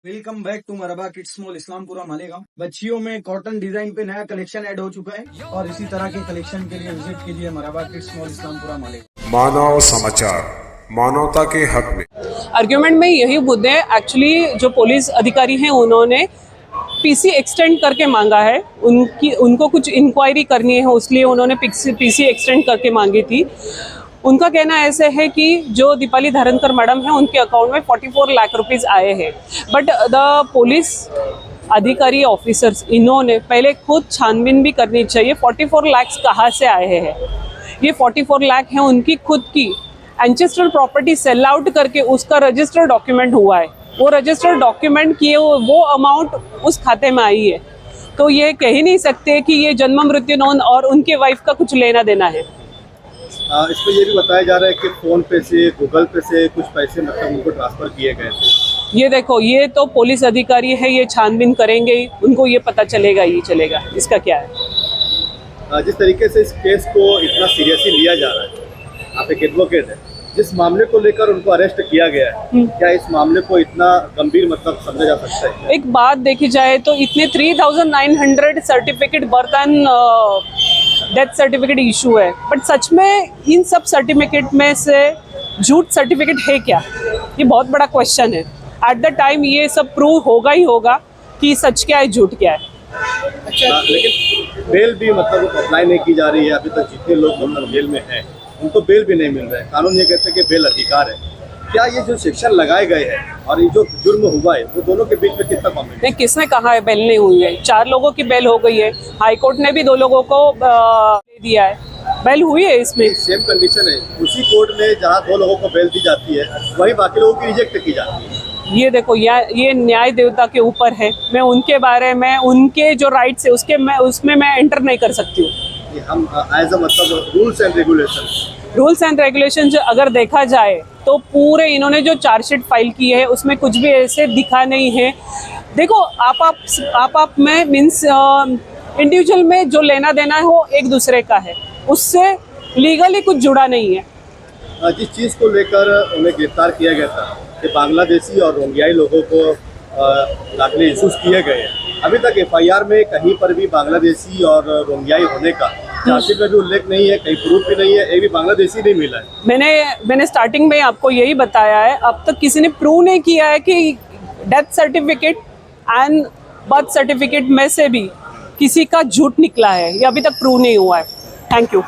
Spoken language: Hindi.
Welcome back to Marhaba kids mall Islampura Malegaon. बच्चियों में कॉटन डिजाइन पे नया कलेक्शन ऐड हो चुका है और इसी तरह के कलेक्शन के लिए विजिट कीजिए मरहबा किड्स मॉल इस्लामपुरा मालेगांव। मानव समाचार, मानवता के हक में। आर्ग्यूमेंट में यही मुद्दे एक्चुअली जो पुलिस अधिकारी हैं उन्होंने पीसी एक्सटेंड करके मांगा है। उनको कुछ इंक्वायरी करनी है, इसलिए उन्होंने पीसी एक्सटेंड करके मांगी थी। उनका कहना ऐसे है कि जो दीपाली धारणकर मैडम है उनके अकाउंट में 44 लाख रुपीस आए हैं, बट द पुलिस अधिकारी ऑफिसर्स इन्होंने पहले खुद छानबीन भी करनी चाहिए 44 लाख कहाँ से आए हैं। ये 44 लाख है उनकी खुद की एंचेस्टर प्रॉपर्टी सेल आउट करके उसका रजिस्टर्ड डॉक्यूमेंट हुआ है। वो रजिस्टर्ड डॉक्यूमेंट किए वो अमाउंट उस खाते में आई है, तो ये कह ही नहीं सकते कि ये जन्म मृत्यु नोंद और उनके वाइफ का कुछ लेना देना है। इसमें ये भी बताया जा रहा है कि फ़ोन पे से, गूगल पे से कुछ पैसे मतलब उनको ट्रांसफ़र किए गए थे। ये देखो, ये तो पुलिस अधिकारी है, ये छानबीन करेंगे ही, उनको ये पता चलेगा ही चलेगा इसका क्या है। जिस तरीके से इस केस को इतना सीरियसली लिया जा रहा है, आप एक एडवोकेट है, जिस मामले को लेकर उनको अरेस्ट किया गया है, क्या इस मामले को इतना गंभीर मतलब समझा जा सकता है? एक बात देखी जाए तो इतने 3900 certificate birth and death certificate issue है, बट सच में इन सब सर्टिफिकेट में से झूठ सर्टिफिकेट है क्या? ये बहुत बड़ा क्वेश्चन है। एट द टाइम ये सब प्रूव होगा ही होगा कि सच क्या है झूठ क्या है। लेकिन बेल भी मतलब अप्लाई नहीं की जा रही है अभी तक। जितने लोग मतलब जेल में हैं उनको बेल भी नहीं मिल रहा है। कानून ये कहते हैं कि बेल अधिकार है। क्या ये जो सेक्शन लगाए गए हैं और ये जो जुर्म हुआ है वो दोनों के बीच में कितना कॉम्बिनेशन? नहीं, किसने कहा है बेल नहीं हुई है? 4 लोगों की बेल हो गई है, हाई कोर्ट ने भी 2 लोगों को दे दिया है, बेल हुई है। इसमें सेम कंडीशन है, उसी कोर्ट में जहाँ 2 लोगों को बेल दी जाती है वही बाकी लोगों की रिजेक्ट की जाती है। ये देखो, ये न्याय देवता के ऊपर है। मैं उनके बारे में, उनके जो राइट्स है उसमें मैं एंटर नहीं कर सकती हूँ। हम एज अ मतलब रूल्स एंड रेगुलेशन अगर देखा जाए तो पूरे इन्होंने जो चार्जशीट फाइल की है उसमें कुछ भी ऐसे दिखा नहीं है। देखो, आप में मीन्स इंडिविजुअल में जो लेना देना है वो एक दूसरे का है, उससे लीगली कुछ जुड़ा नहीं है। जिस चीज़ को लेकर उन्हें गिरफ्तार किया गया था कि बांग्लादेशी और रोहिंग्याई लोगों को दाखिले इशूज़ किए गए हैं, अभी तक एफआईआर में कहीं पर भी बांग्लादेशी और रोहिंग्याई होने का चार्जशीट में भी उल्लेख नहीं है, कहीं प्रूफ भी नहीं है, एक भी बांग्लादेशी नहीं मिला है। मैंने स्टार्टिंग में आपको यही बताया है, अब तक किसी ने प्रूव नहीं किया है कि death certificate and birth certificate में से भी किसी का झूठ निकला है। ये अभी तक प्रूव नहीं हुआ है। Thank you.